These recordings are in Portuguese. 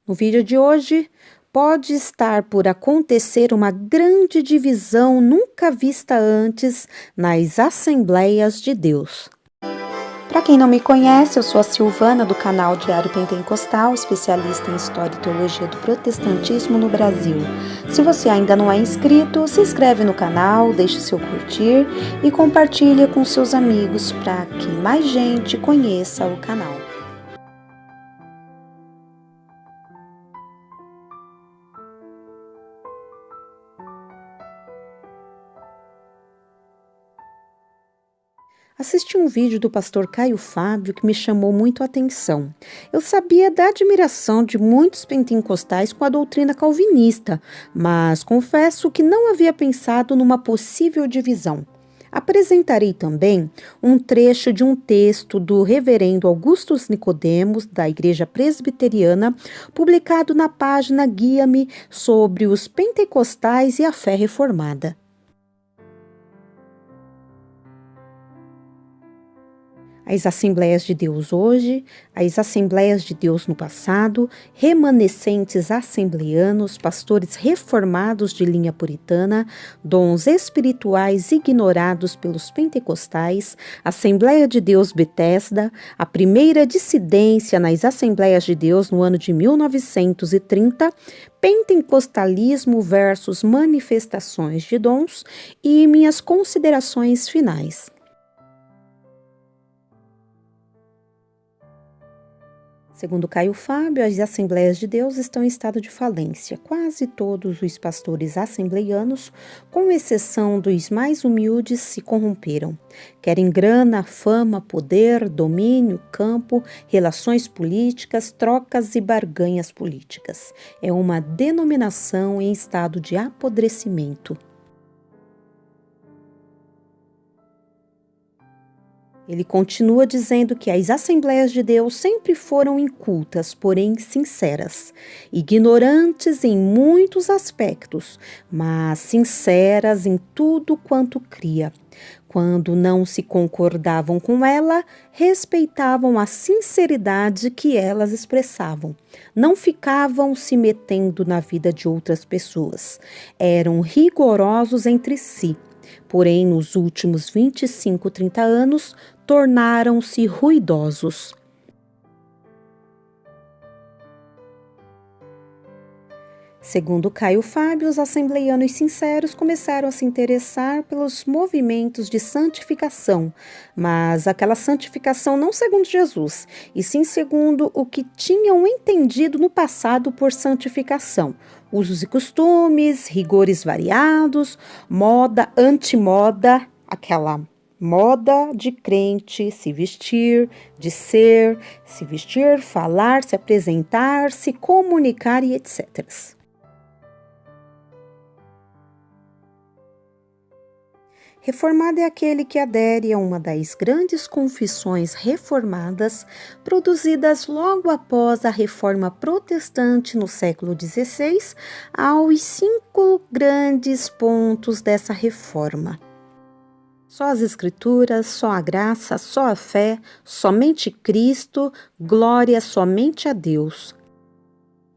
No vídeo de hoje, pode estar por acontecer uma grande divisão nunca vista antes nas Assembleias de Deus. Para quem não me conhece, eu sou a Silvana do canal Diário Pentecostal, especialista em História e Teologia do Protestantismo no Brasil. Se você ainda não é inscrito, se inscreve no canal, deixe seu curtir e compartilhe com seus amigos para que mais gente conheça o canal. Assisti um vídeo do pastor Caio Fábio que me chamou muito a atenção. Eu sabia da admiração de muitos pentecostais com a doutrina calvinista, mas confesso que não havia pensado numa possível divisão. Apresentarei também um trecho de um texto do reverendo Augustus Nicodemos, da Igreja Presbiteriana, publicado na página Guia-me sobre os pentecostais e a fé reformada. As Assembleias de Deus hoje, as Assembleias de Deus no passado, remanescentes assembleanos, pastores reformados de linha puritana, dons espirituais ignorados pelos pentecostais, Assembleia de Deus Betesda, a primeira dissidência nas Assembleias de Deus no ano de 1930, pentecostalismo versus manifestações de dons e minhas considerações finais. Segundo Caio Fábio, as Assembleias de Deus estão em estado de falência. Quase todos os pastores assembleianos, com exceção dos mais humildes, se corromperam. Querem grana, fama, poder, domínio, campo, relações políticas, trocas e barganhas políticas. É uma denominação em estado de apodrecimento. Ele continua dizendo que as Assembleias de Deus sempre foram incultas, porém sinceras, ignorantes em muitos aspectos, mas sinceras em tudo quanto cria. Quando não se concordavam com ela, respeitavam a sinceridade que elas expressavam. Não ficavam se metendo na vida de outras pessoas. Eram rigorosos entre si. Porém, nos últimos 25, 30 anos, tornaram-se ruidosos. Segundo Caio Fábio, os assembleianos sinceros começaram a se interessar pelos movimentos de santificação, mas aquela santificação não segundo Jesus, e sim segundo o que tinham entendido no passado por santificação. Usos e costumes, rigores variados, moda, antimoda, aquela moda de crente, se vestir, de ser, se vestir, falar, se apresentar, se comunicar e etc. Reformado é aquele que adere a uma das grandes confissões reformadas produzidas logo após a Reforma Protestante no século XVI, aos 5 grandes pontos dessa reforma. Só as Escrituras, só a graça, só a fé, somente Cristo, glória somente a Deus.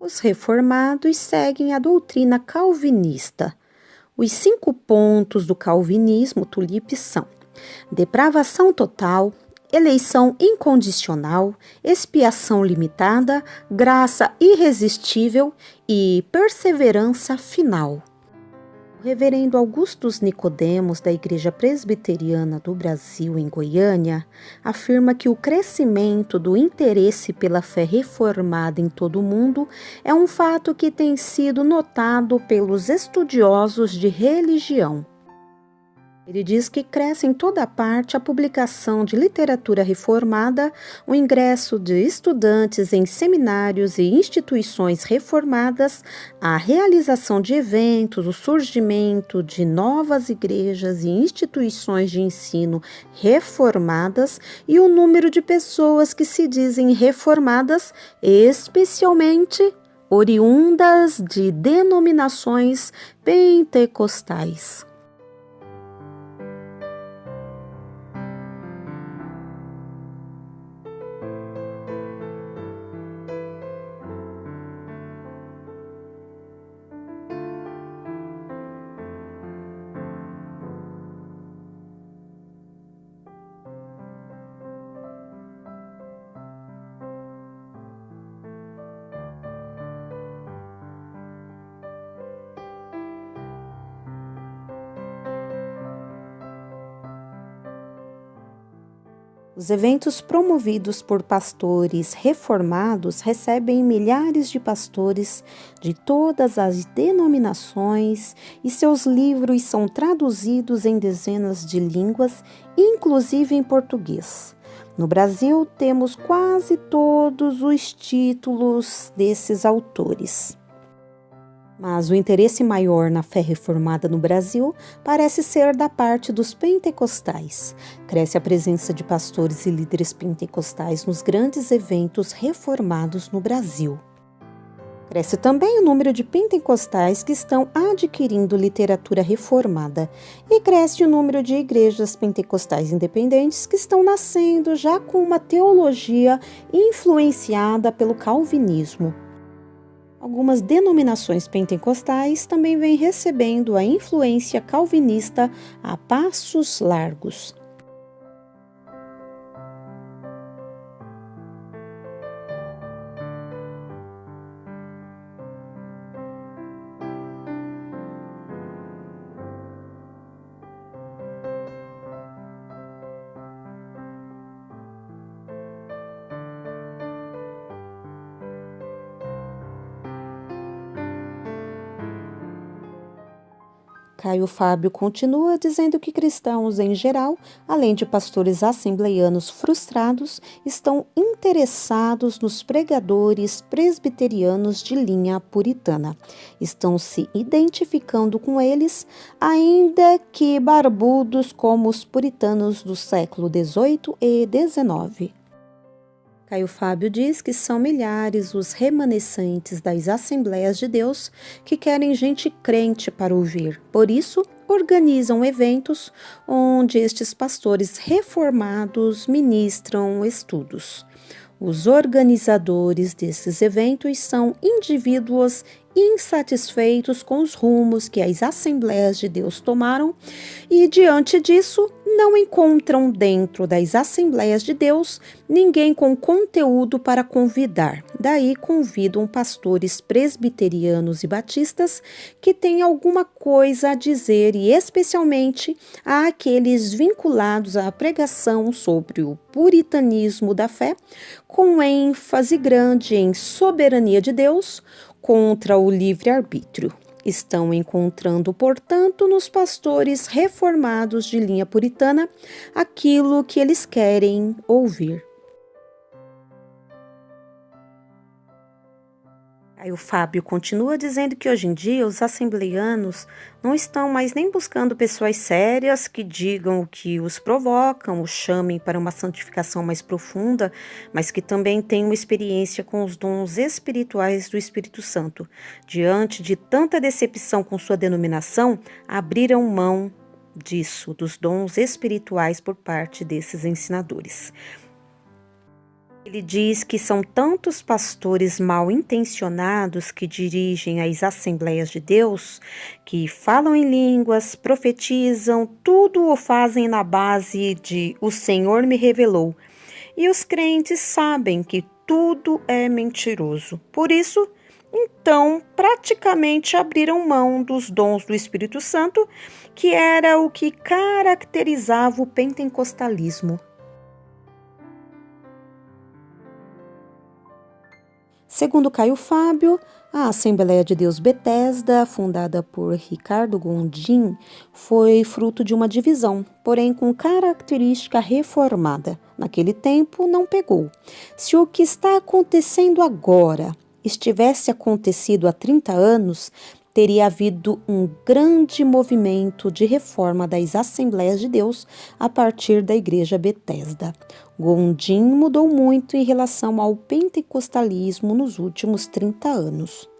Os reformados seguem a doutrina calvinista. Os 5 pontos do calvinismo tulipe são: depravação total, eleição incondicional, expiação limitada, graça irresistível e perseverança final. O reverendo Augustus Nicodemos, da Igreja Presbiteriana do Brasil, em Goiânia, afirma que o crescimento do interesse pela fé reformada em todo o mundo é um fato que tem sido notado pelos estudiosos de religião. Ele diz que cresce em toda parte a publicação de literatura reformada, o ingresso de estudantes em seminários e instituições reformadas, a realização de eventos, o surgimento de novas igrejas e instituições de ensino reformadas e o número de pessoas que se dizem reformadas, especialmente oriundas de denominações pentecostais. Os eventos promovidos por pastores reformados recebem milhares de pastores de todas as denominações e seus livros são traduzidos em dezenas de línguas, inclusive em português. No Brasil, temos quase todos os títulos desses autores. Mas o interesse maior na fé reformada no Brasil parece ser da parte dos pentecostais. Cresce a presença de pastores e líderes pentecostais nos grandes eventos reformados no Brasil. Cresce também o número de pentecostais que estão adquirindo literatura reformada e cresce o número de igrejas pentecostais independentes que estão nascendo já com uma teologia influenciada pelo calvinismo. Algumas denominações pentecostais também vêm recebendo a influência calvinista a passos largos. Caio Fábio continua dizendo que cristãos em geral, além de pastores assembleianos frustrados, estão interessados nos pregadores presbiterianos de linha puritana. Estão se identificando com eles, ainda que barbudos como os puritanos do século XVIII e XIX. Caio Fábio diz que são milhares os remanescentes das Assembleias de Deus que querem gente crente para ouvir. Por isso, organizam eventos onde estes pastores reformados ministram estudos. Os organizadores desses eventos são indivíduos insatisfeitos com os rumos que as Assembleias de Deus tomaram e, diante disso, não encontram dentro das Assembleias de Deus ninguém com conteúdo para convidar. Daí convidam pastores presbiterianos e batistas que têm alguma coisa a dizer e especialmente àqueles vinculados à pregação sobre o puritanismo da fé, com ênfase grande em soberania de Deus contra o livre-arbítrio. Estão encontrando, portanto, nos pastores reformados de linha puritana aquilo que eles querem ouvir. Aí o Fábio continua dizendo que hoje em dia os assembleianos não estão mais nem buscando pessoas sérias que digam o que os provocam, os chamem para uma santificação mais profunda, mas que também tenham experiência com os dons espirituais do Espírito Santo. Diante de tanta decepção com sua denominação, abriram mão disso, dos dons espirituais por parte desses ensinadores. Ele diz que são tantos pastores mal intencionados que dirigem as Assembleias de Deus, que falam em línguas, profetizam, tudo o fazem na base de "o Senhor me revelou". E os crentes sabem que tudo é mentiroso. Por isso, então, praticamente abriram mão dos dons do Espírito Santo, que era o que caracterizava o pentecostalismo. Segundo Caio Fábio, a Assembleia de Deus Bethesda, fundada por Ricardo Gondim, foi fruto de uma divisão, porém com característica reformada. Naquele tempo não pegou. Se o que está acontecendo agora estivesse acontecido há 30 anos, teria havido um grande movimento de reforma das Assembleias de Deus a partir da Igreja Bethesda. Gondim mudou muito em relação ao pentecostalismo nos últimos 30 anos.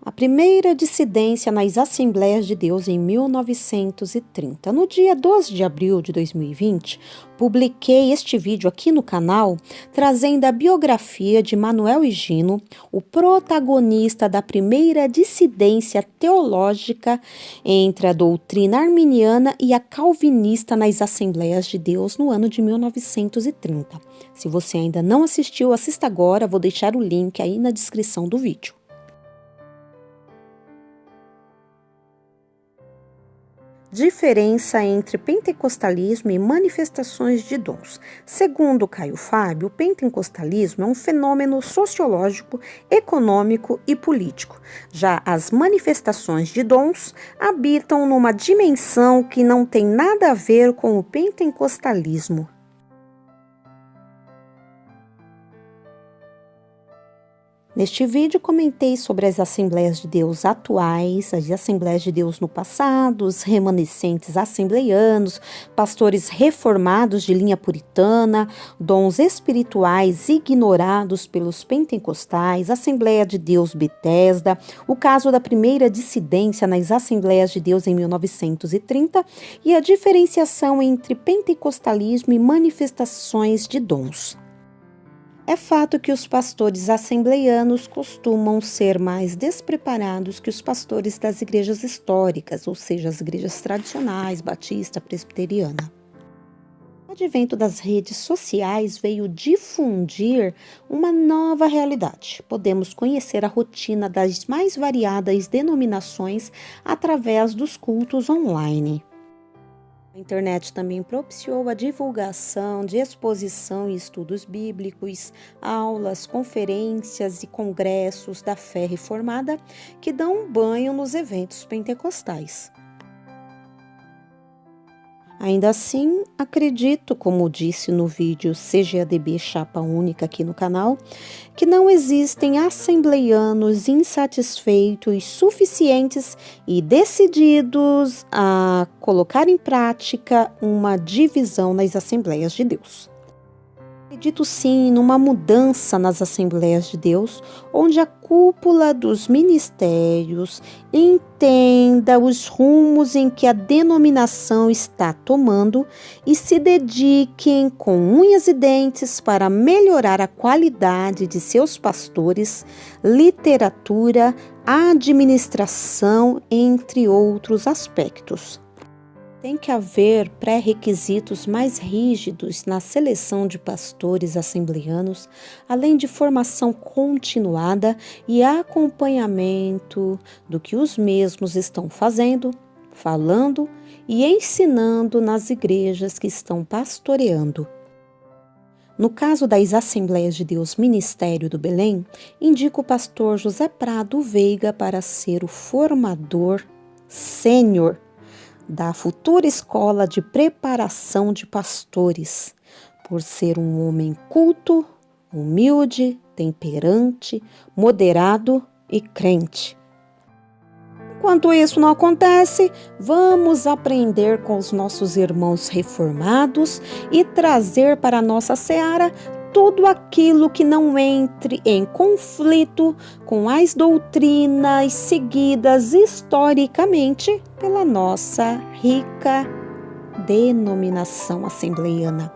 A primeira dissidência nas Assembleias de Deus em 1930. No dia 12 de abril de 2020, publiquei este vídeo aqui no canal, trazendo a biografia de Manuel Higino, o protagonista da primeira dissidência teológica entre a doutrina arminiana e a calvinista nas Assembleias de Deus no ano de 1930. Se você ainda não assistiu, assista agora, vou deixar o link aí na descrição do vídeo. Diferença entre pentecostalismo e manifestações de dons. Segundo Caio Fábio, o pentecostalismo é um fenômeno sociológico, econômico e político. Já as manifestações de dons habitam numa dimensão que não tem nada a ver com o pentecostalismo. Neste vídeo, comentei sobre as Assembleias de Deus atuais, as Assembleias de Deus no passado, os remanescentes assembleianos, pastores reformados de linha puritana, dons espirituais ignorados pelos pentecostais, Assembleia de Deus Betesda, o caso da primeira dissidência nas Assembleias de Deus em 1930 e a diferenciação entre pentecostalismo e manifestações de dons. É fato que os pastores assembleianos costumam ser mais despreparados que os pastores das igrejas históricas, ou seja, as igrejas tradicionais, batista, presbiteriana. O advento das redes sociais veio difundir uma nova realidade. Podemos conhecer a rotina das mais variadas denominações através dos cultos online. A internet também propiciou a divulgação de exposição e estudos bíblicos, aulas, conferências e congressos da fé reformada que dão um banho nos eventos pentecostais. Ainda assim, acredito, como disse no vídeo CGADB Chapa Única aqui no canal, que não existem assembleianos insatisfeitos suficientes e decididos a colocar em prática uma divisão nas Assembleias de Deus. Acredito sim numa mudança nas Assembleias de Deus, onde a cúpula dos ministérios entenda os rumos em que a denominação está tomando e se dediquem com unhas e dentes para melhorar a qualidade de seus pastores, literatura, administração, entre outros aspectos. Tem que haver pré-requisitos mais rígidos na seleção de pastores assembleanos, além de formação continuada e acompanhamento do que os mesmos estão fazendo, falando e ensinando nas igrejas que estão pastoreando. No caso das Assembleias de Deus Ministério do Belém, indico o pastor José Prado Veiga para ser o formador sênior da futura escola de preparação de pastores, por ser um homem culto, humilde, temperante, moderado e crente. Enquanto isso não acontece, vamos aprender com os nossos irmãos reformados e trazer para a nossa seara tudo aquilo que não entre em conflito com as doutrinas seguidas historicamente pela nossa rica denominação assembleiana.